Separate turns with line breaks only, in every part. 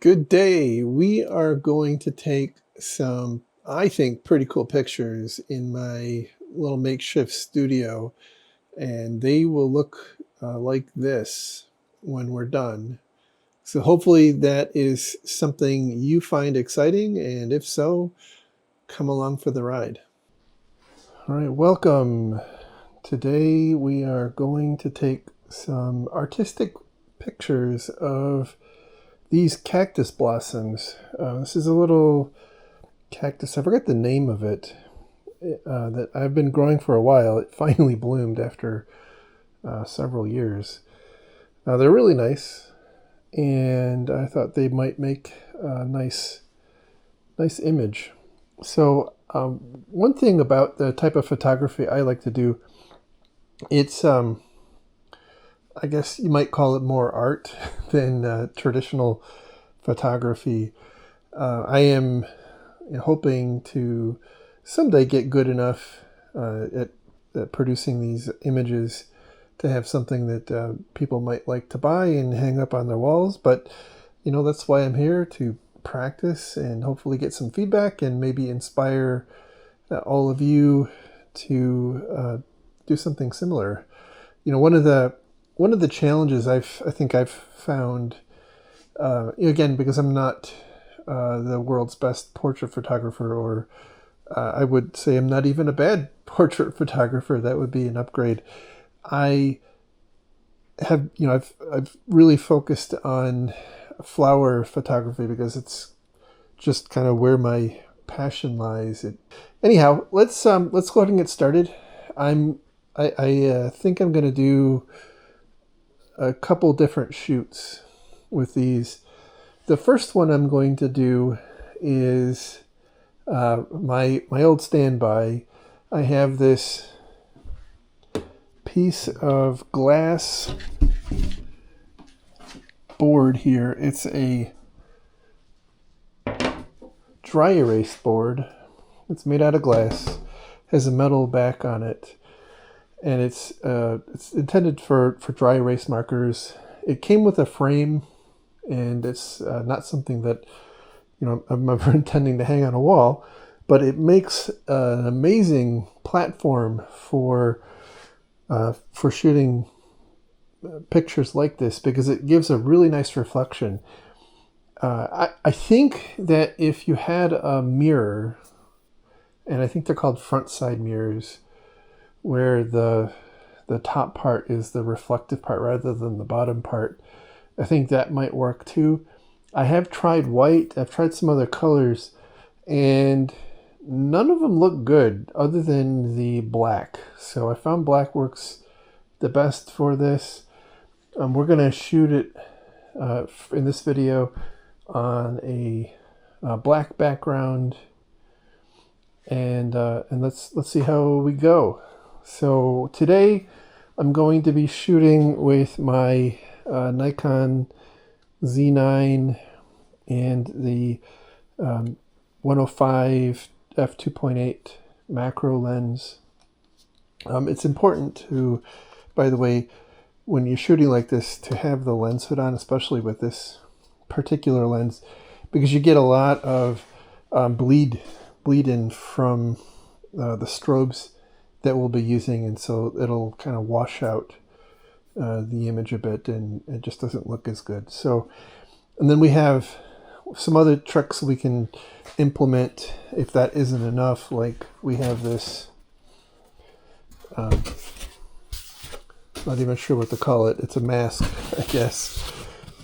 Good day. We are going to take some, I think, pretty cool pictures in my little makeshift studio, and they will look like this when we're done. So hopefully that is something you find exciting, and if so, come along for the ride. All right, welcome. Today we are going to take some artistic pictures of these cactus blossoms. This is a little cactus, I forget the name of it, that I've been growing for a while. It finally bloomed after several years. They're really nice, and I thought they might make a nice image. So one thing about the type of photography I like to do, it's I guess you might call it more art than traditional photography. I am hoping to someday get good enough at producing these images to have something that people might like to buy and hang up on their walls. But, that's why I'm here, to practice and hopefully get some feedback and maybe inspire all of you to do something similar. One of the challenges I think I've found, again, because I'm not the world's best portrait photographer, or I would say I'm not even a bad portrait photographer. That would be an upgrade. I have, I've really focused on flower photography because it's just kind of where my passion lies. Anyhow, let's go ahead and get started. I think I'm going to do a couple different shoots with these. The first one I'm going to do is my old standby. I have this piece of glass board here. It's a dry erase board. It's made out of glass, has a metal back on it, and it's intended for dry erase markers. It came with a frame, and it's not something that I'm ever intending to hang on a wall, but it makes an amazing platform for shooting pictures like this, because it gives a really nice reflection. I think that if you had a mirror, and I think they're called front side mirrors, where the top part is the reflective part rather than the bottom part, I think that might work too. I have tried white, I've tried some other colors, and none of them look good other than the black. So I found black works the best for this. We're going to shoot it in this video on a black background, and let's see how we go. So today I'm going to be shooting with my Nikon Z9 and the 105 f2.8 macro lens. It's important to, by the way, when you're shooting like this, to have the lens hood on, especially with this particular lens, because you get a lot of bleed in from the strobes that we'll be using, and so it'll kind of wash out the image a bit, and it just doesn't look as good. So, and then we have some other tricks we can implement if that isn't enough. Like we have this, not even sure what to call it. It's a mask, I guess.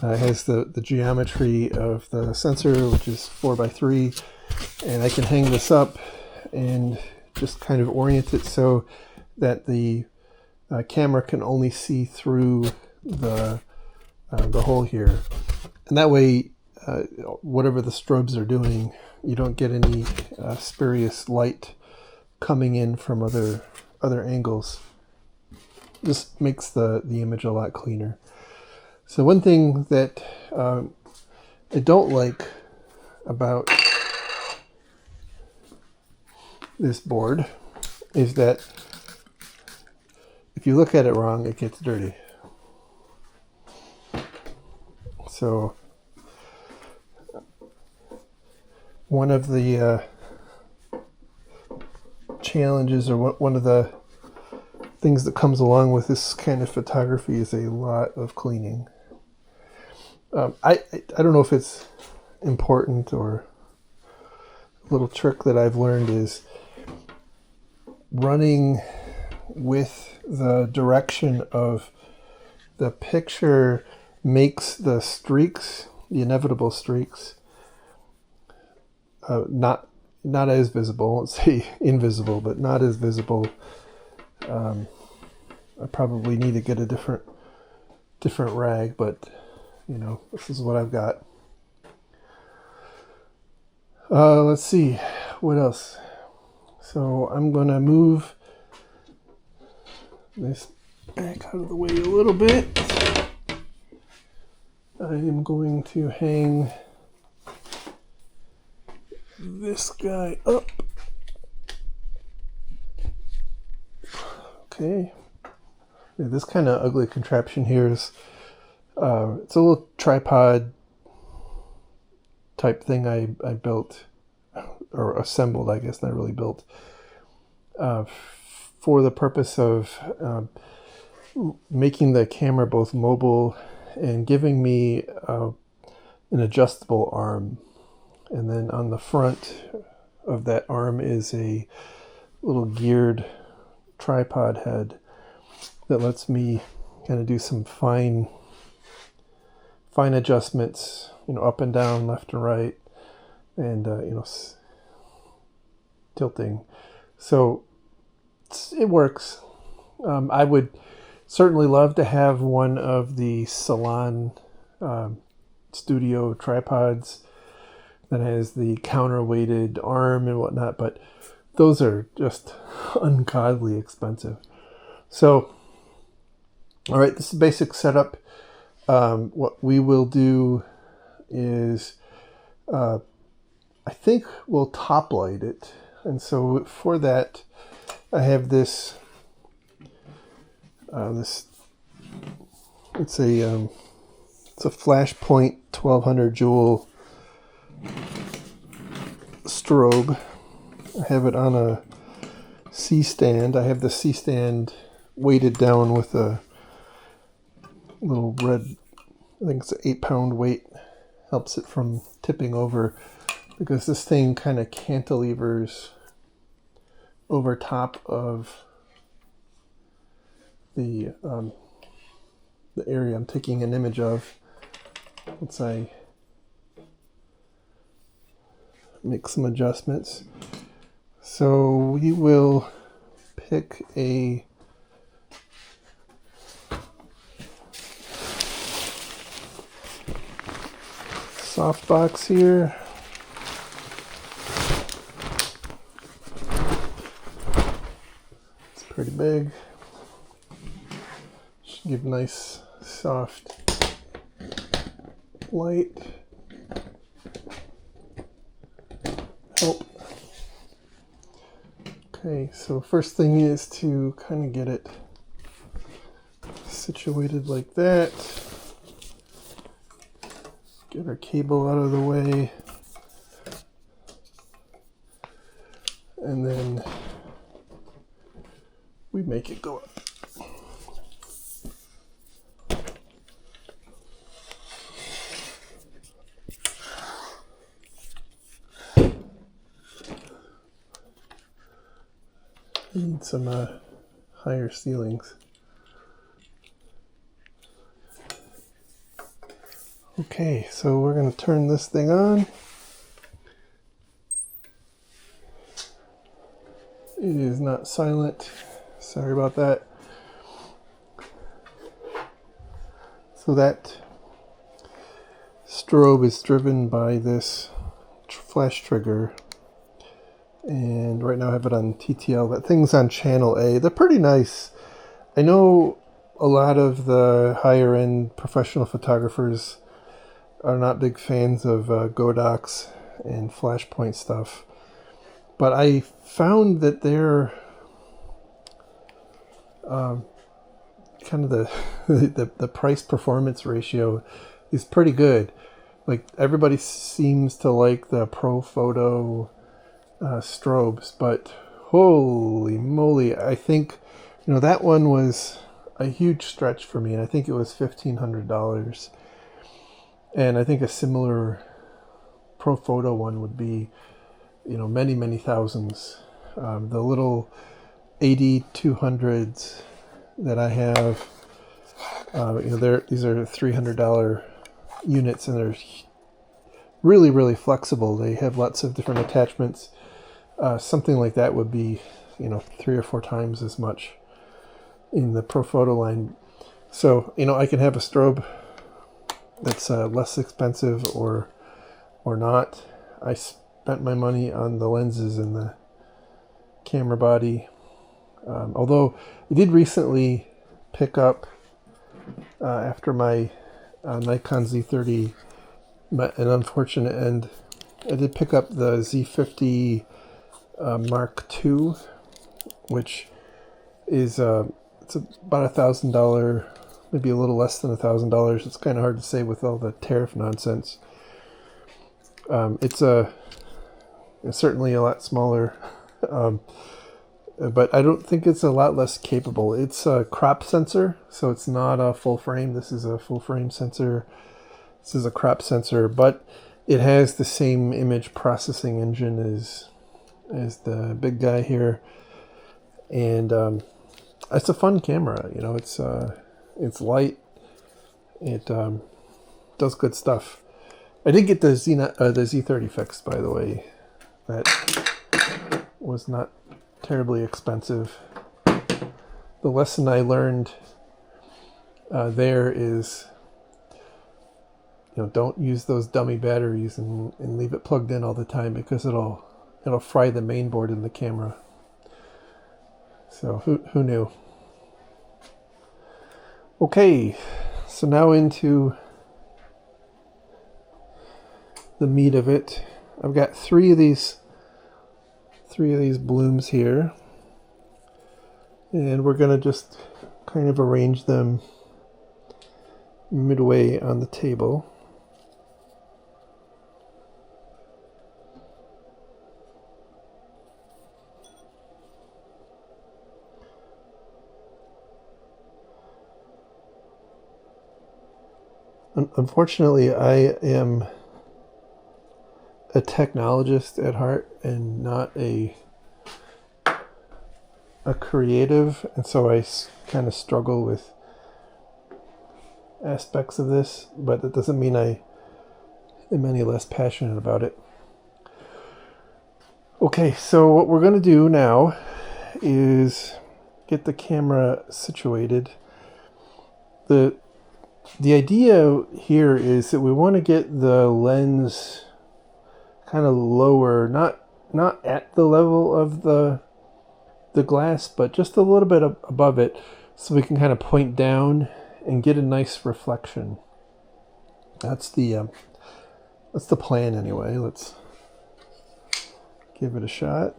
It has the geometry of the sensor, which is 4x3, and I can hang this up and just kind of orient it so that the camera can only see through the hole here, and that way whatever the strobes are doing, you don't get any spurious light coming in from other angles. Just makes the image a lot cleaner. So one thing that I don't like about this board is that if you look at it wrong, it gets dirty. So one of the challenges, or one of the things that comes along with this kind of photography, is a lot of cleaning. I don't know if it's important, or a little trick that I've learned is running with the direction of the picture makes the streaks, the inevitable streaks, not as visible. Let's say invisible, but not as visible. I probably need to get a different rag, but this is what I've got. Let's see what else. So I'm gonna move this back out of the way a little bit. I am going to hang this guy up. Okay. Yeah, this kind of ugly contraption here is, it's a little tripod type thing I built, or assembled, I guess, not really built, for the purpose of making the camera both mobile and giving me an adjustable arm. And then on the front of that arm is a little geared tripod head that lets me kind of do some fine adjustments, up and down, left and right, and tilting. So it works. I would certainly love to have one of the salon studio tripods that has the counterweighted arm and whatnot, but those are just ungodly expensive. So, all right, this is basic setup. What we will do is, I think we'll top light it. And so for that, I have this, it's a Flashpoint 1200 joule strobe. I have it on a C-stand. I have the C-stand weighted down with a little red, I think it's an 8-pound weight, helps it from tipping over, because this thing kind of cantilevers over top of the area I'm taking an image of. Once I make some adjustments. So we will pick a softbox here. It's pretty big. Should give nice soft light. Help. Okay, so first thing is to kind of get it situated like that. Get our cable out of the way. And then we make it go up. I need some higher ceilings. Okay, so we're going to turn this thing on. It is not silent. Sorry about that. So that strobe is driven by this flash trigger. And right now I have it on TTL. That thing's on channel A. They're pretty nice. I know a lot of the higher end professional photographers are not big fans of Godox and Flashpoint stuff. But I found that they're kind of the price performance ratio is pretty good. like everybody seems to like the Pro Photo strobes, but holy moly, I think, that one was a huge stretch for me, and I think it was $1,500. And I think a similar Pro Photo one would be, many, many thousands. The little 8200s that I have, these are $300 units, and they're really, really flexible. They have lots of different attachments. Something like that would be, 3 or 4 times as much in the Pro Photo line. So, I can have a strobe that's less expensive or not. I spent my money on the lenses and the camera body. Although I did recently pick up, after my Nikon Z30 met an unfortunate end, I did pick up the Z50 Mark II, which is it's about $1,000, maybe a little less than $1,000. It's kind of hard to say with all the tariff nonsense. It's certainly a lot smaller, but I don't think it's a lot less capable. It's a crop sensor, so it's not a full frame. This is a full frame sensor. This is a crop sensor, but it has the same image processing engine as the big guy here, and it's a fun camera. It's light. It does good stuff. I did get the Z30 fixed, by the way. That was not terribly expensive. The lesson I learned there is, don't use those dummy batteries and leave it plugged in all the time, because it'll fry the main board in the camera. So who knew? Okay, so now into the meat of it. I've got three of these blooms here, and we're gonna just kind of arrange them midway on the table. Unfortunately, I am a technologist at heart and not a creative, and so I kind of struggle with aspects of this, but that doesn't mean I am any less passionate about it. Okay, so what we're going to do now is get the camera situated. The idea here is that we want to get the lens kind of lower, not at the level of the glass, but just a little bit above it, so we can kind of point down and get a nice reflection. That's the plan anyway. Let's give it a shot.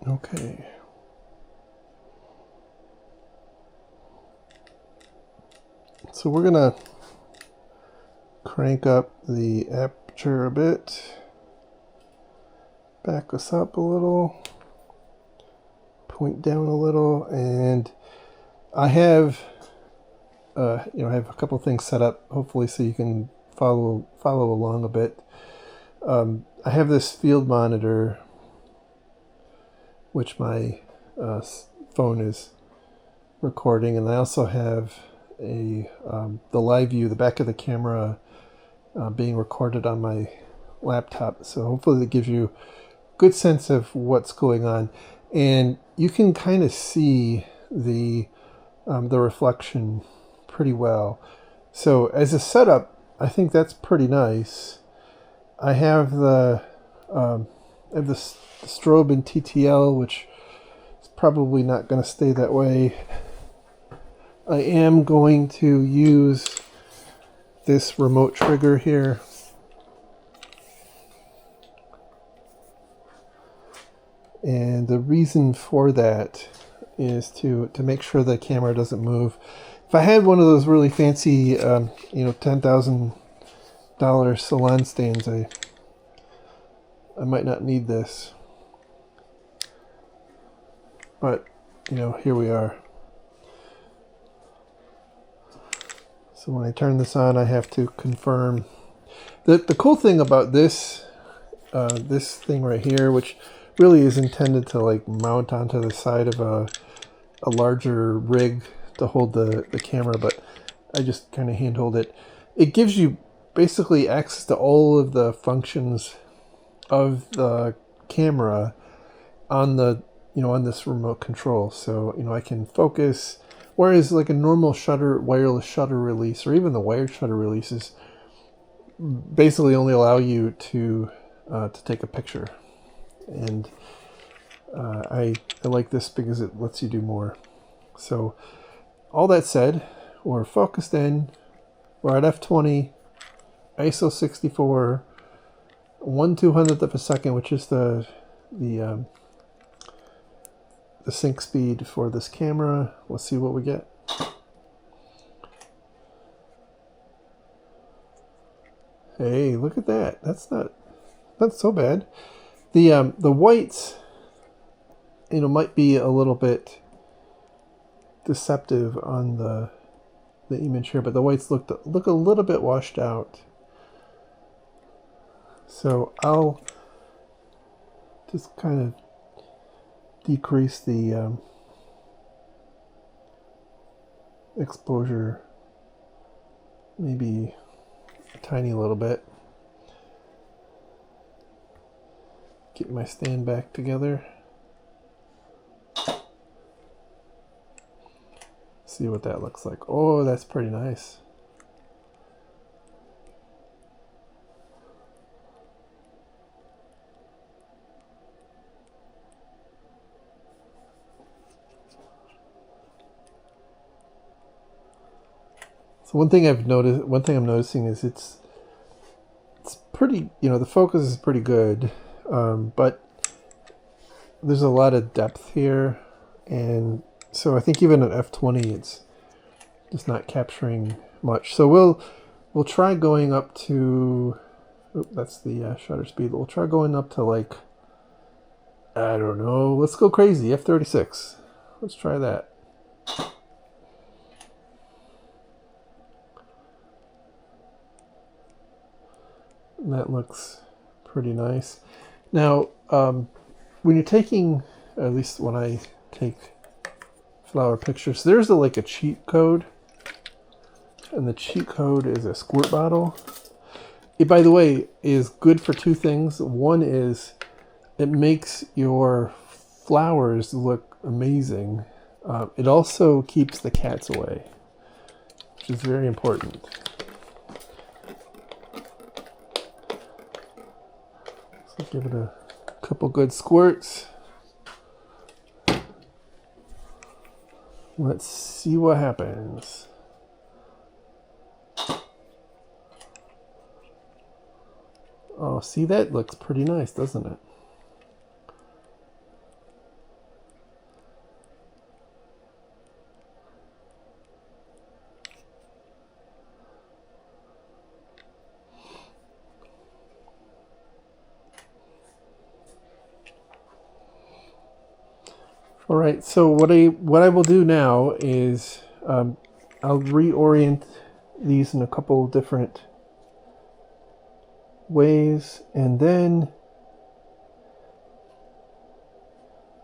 Okay. So we're gonna crank up the aperture a bit, back us up a little, point down a little, and I have I have a couple things set up, hopefully, so you can follow along a bit. I have this field monitor, which my phone is recording, and I also have the live view, the back of the camera, being recorded on my laptop. So hopefully that gives you a good sense of what's going on, and you can kind of see the reflection pretty well. So as a setup, I think that's pretty nice. I have the strobe in TTL, which It's probably not going to stay that way. I am going to use this remote trigger here. And the reason for that is to make sure the camera doesn't move. If I had one of those really fancy, $10,000 salon stands, I might not need this. But, here we are. So when I turn this on, I have to confirm. The cool thing about this thing right here, which really is intended to like mount onto the side of a larger rig to hold the camera, but I just kind of handhold it. It gives you basically access to all of the functions of the camera on the on this remote control. So I can focus, whereas like a normal wireless shutter release, or even the wired shutter releases, basically only allow you to take a picture. And I like this because it lets you do more. So all that said, we're focused in, we're at f20, ISO 64, 1/200th of a second, which is the sync speed for this camera. Let's see what we get. Hey, look at that. That's not so bad. The whites, might be a little bit deceptive on the image here, but the whites look a little bit washed out. So I'll just kind of decrease the exposure maybe a tiny little bit. Get my stand back together. See what that looks like. Oh, that's pretty nice. So one thing I'm noticing is it's pretty, the focus is pretty good, but there's a lot of depth here, and so I think even at f20 it's just not capturing much. So we'll try going up to, that's the shutter speed. We'll try going up to like, I don't know, let's go crazy, f36. Let's try that. And that looks pretty nice. Now, when you're taking, at least when I take flower pictures, there's like a cheat code, and the cheat code is a squirt bottle. It, by the way, is good for two things. One is it makes your flowers look amazing. It also keeps the cats away, which is very important. So give it a couple good squirts. Let's see what happens. Oh, see, that looks pretty nice, doesn't it? All right, so what I will do now is I'll reorient these in a couple different ways, and then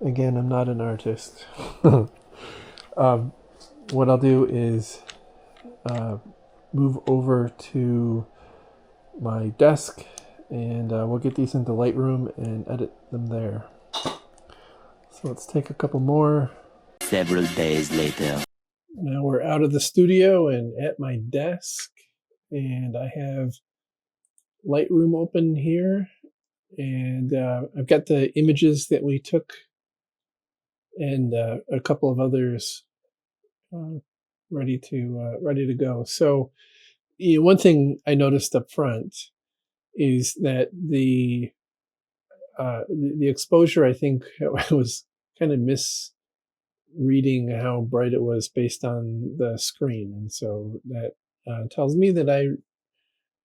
again, I'm not an artist. What I'll do is move over to my desk, and we'll get these into Lightroom and edit them there. So let's take a couple more.
Several days later.
Now we're out of the studio and at my desk, and I have Lightroom open here, and I've got the images that we took and a couple of others uh, ready to go. So, one thing I noticed up front is that the exposure, I think, was kind of misreading how bright it was based on the screen, and so that tells me that I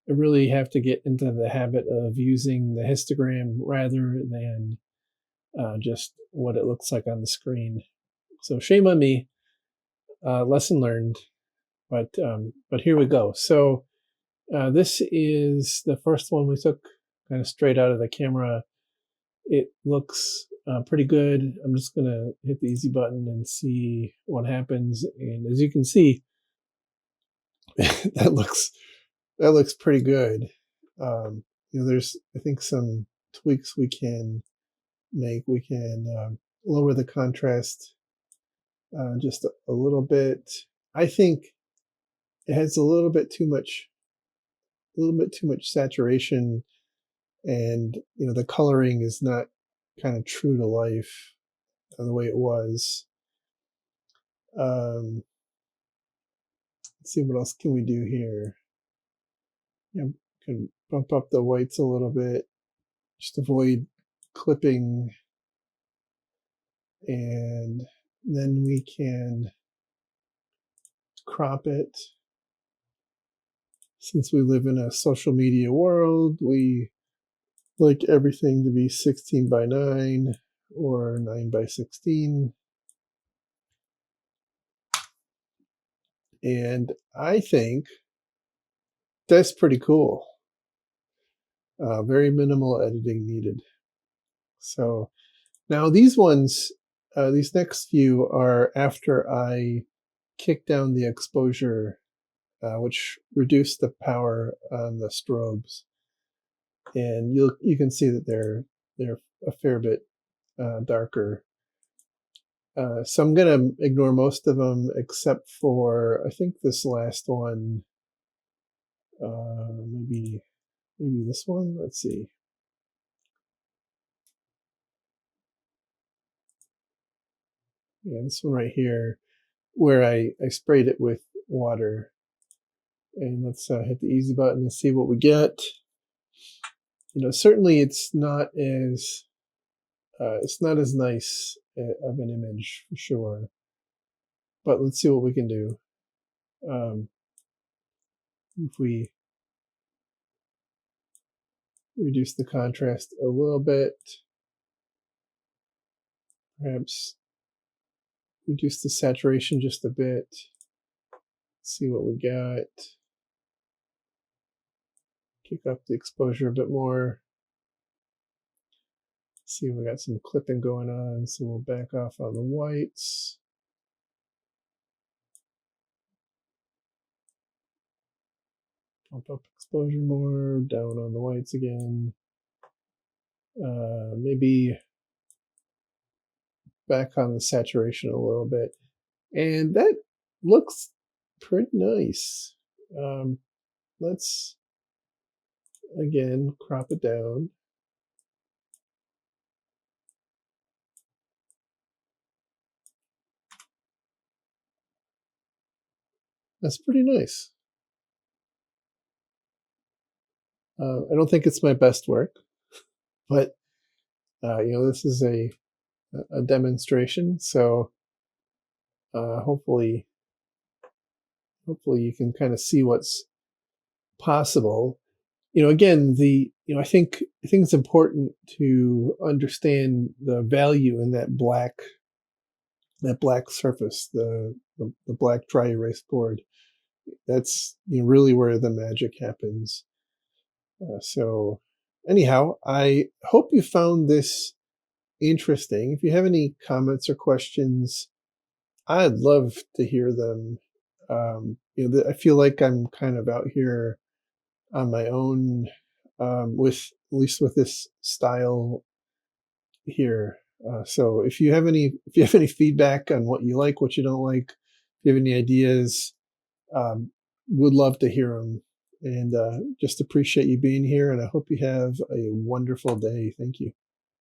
really have to get into the habit of using the histogram rather than just what it looks like on the screen. So shame on me, lesson learned. But here we go. So this is the first one we took kind of straight out of the camera. It looks pretty good. I'm just gonna hit the easy button and see what happens. And as you can see, that looks that looks pretty good. There's I think some tweaks we can make. We can lower the contrast just a little bit. I think it has a little bit too much saturation, and the coloring is not kind of true to life the way it was. Um, let's see what else can we do here. Yeah, can bump up the whites a little bit, just avoid clipping, and then we can crop it. Since we live in a social media world, we like everything to be 16 by 9 or 9 by 16. And I think that's pretty cool. Very minimal editing needed. So now these next few are after I kick down the exposure, which reduced the power on the strobes, and you can see that they're a fair bit darker. So I'm gonna ignore most of them except for I think this last one. Maybe this one. Let's see. Yeah, this one right here, where I sprayed it with water. And let's hit the easy button and see what we get. Certainly it's not as nice of an image for sure. But let's see what we can do. If we reduce the contrast a little bit, perhaps reduce the saturation just a bit. See what we got. Kick up the exposure a bit more. See, we got some clipping going on, so we'll back off on the whites. Pump up exposure more, down on the whites again. Maybe back on the saturation a little bit. And that looks pretty nice. Let's, again, crop it down. That's pretty nice. I don't think it's my best work, but this is a demonstration, so hopefully you can kind of see what's possible. Again, I think it's important to understand the value in that black surface, the black dry erase board. That's really where the magic happens. So anyhow, I hope you found this interesting. If you have any comments or questions, I'd love to hear them. I feel like I'm kind of out here on my own, with at least with this style here. So if you have any feedback on what you like, what you don't like, if you have any ideas, would love to hear them. And just appreciate you being here. And I hope you have a wonderful day. Thank you.